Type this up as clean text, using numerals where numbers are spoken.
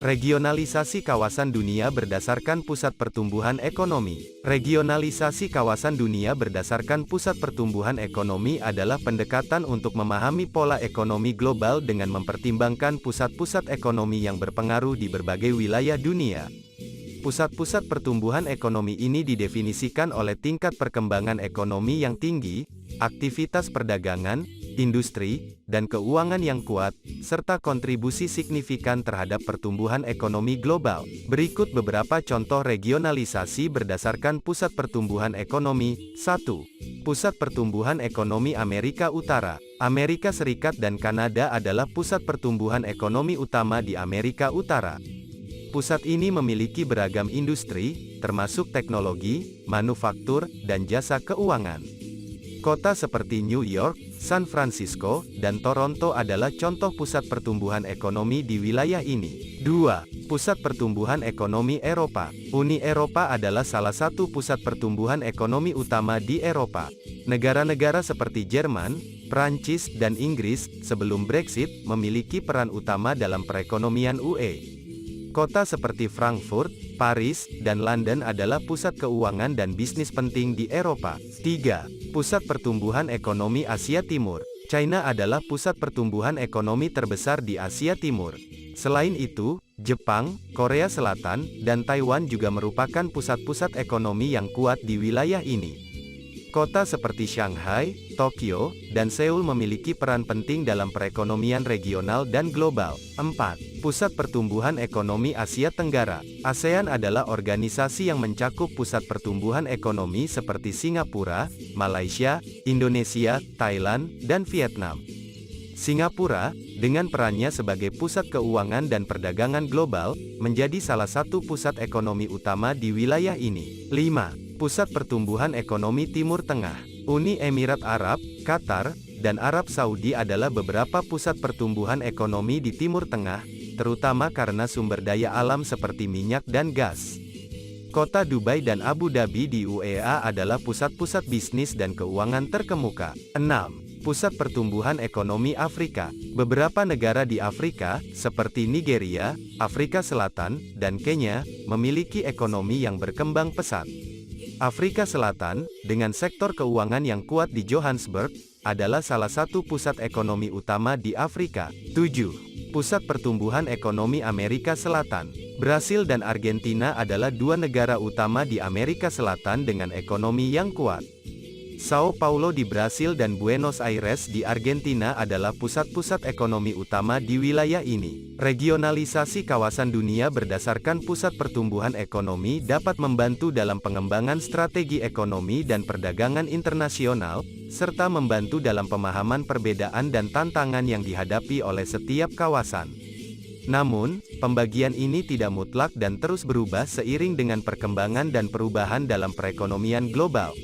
Regionalisasi kawasan dunia berdasarkan pusat pertumbuhan ekonomi. Regionalisasi kawasan dunia berdasarkan pusat pertumbuhan ekonomi adalah pendekatan untuk memahami pola ekonomi global dengan mempertimbangkan pusat-pusat ekonomi yang berpengaruh di berbagai wilayah dunia. Pusat-pusat pertumbuhan ekonomi ini didefinisikan oleh tingkat perkembangan ekonomi yang tinggi, aktivitas perdagangan, industri, dan keuangan yang kuat, serta kontribusi signifikan terhadap pertumbuhan ekonomi global. Berikut beberapa contoh regionalisasi berdasarkan pusat pertumbuhan ekonomi. 1. Pusat pertumbuhan ekonomi Amerika Utara. Amerika Serikat dan Kanada adalah pusat pertumbuhan ekonomi utama di Amerika Utara. Pusat ini memiliki beragam industri, termasuk teknologi, manufaktur, dan jasa keuangan. Kota seperti New York, San Francisco, dan Toronto adalah contoh pusat pertumbuhan ekonomi di wilayah ini. 2. Pusat pertumbuhan ekonomi Eropa. Uni Eropa adalah salah satu pusat pertumbuhan ekonomi utama di Eropa. Negara-negara seperti Jerman, Prancis, dan Inggris, sebelum Brexit, memiliki peran utama dalam perekonomian UE. Kota seperti Frankfurt, Paris, dan London adalah pusat keuangan dan bisnis penting di Eropa. 3. Pusat pertumbuhan ekonomi Asia Timur. China adalah pusat pertumbuhan ekonomi terbesar di Asia Timur. Selain itu, Jepang, Korea Selatan, dan Taiwan juga merupakan pusat-pusat ekonomi yang kuat di wilayah ini. Kota seperti Shanghai, Tokyo, dan Seoul memiliki peran penting dalam perekonomian regional dan global. 4. Pusat pertumbuhan ekonomi Asia Tenggara. ASEAN adalah organisasi yang mencakup pusat pertumbuhan ekonomi seperti Singapura, Malaysia, Indonesia, Thailand, dan Vietnam. Singapura, dengan perannya sebagai pusat keuangan dan perdagangan global, menjadi salah satu pusat ekonomi utama di wilayah ini. 5. Pusat pertumbuhan ekonomi Timur Tengah. Uni Emirat Arab, Qatar, dan Arab Saudi adalah beberapa pusat pertumbuhan ekonomi di Timur Tengah, terutama karena sumber daya alam seperti minyak dan gas. Kota Dubai dan Abu Dhabi di UEA adalah pusat-pusat bisnis dan keuangan terkemuka. 6. Pusat pertumbuhan ekonomi Afrika. Beberapa negara di Afrika, seperti Nigeria, Afrika Selatan, dan Kenya, memiliki ekonomi yang berkembang pesat. Afrika Selatan, dengan sektor keuangan yang kuat di Johannesburg, adalah salah satu pusat ekonomi utama di Afrika. 7. Pusat pertumbuhan ekonomi Amerika Selatan. Brasil dan Argentina adalah dua negara utama di Amerika Selatan dengan ekonomi yang kuat. Sao Paulo di Brasil dan Buenos Aires di Argentina adalah pusat-pusat ekonomi utama di wilayah ini. Regionalisasi kawasan dunia berdasarkan pusat pertumbuhan ekonomi dapat membantu dalam pengembangan strategi ekonomi dan perdagangan internasional, serta membantu dalam pemahaman perbedaan dan tantangan yang dihadapi oleh setiap kawasan. Namun, pembagian ini tidak mutlak dan terus berubah seiring dengan perkembangan dan perubahan dalam perekonomian global.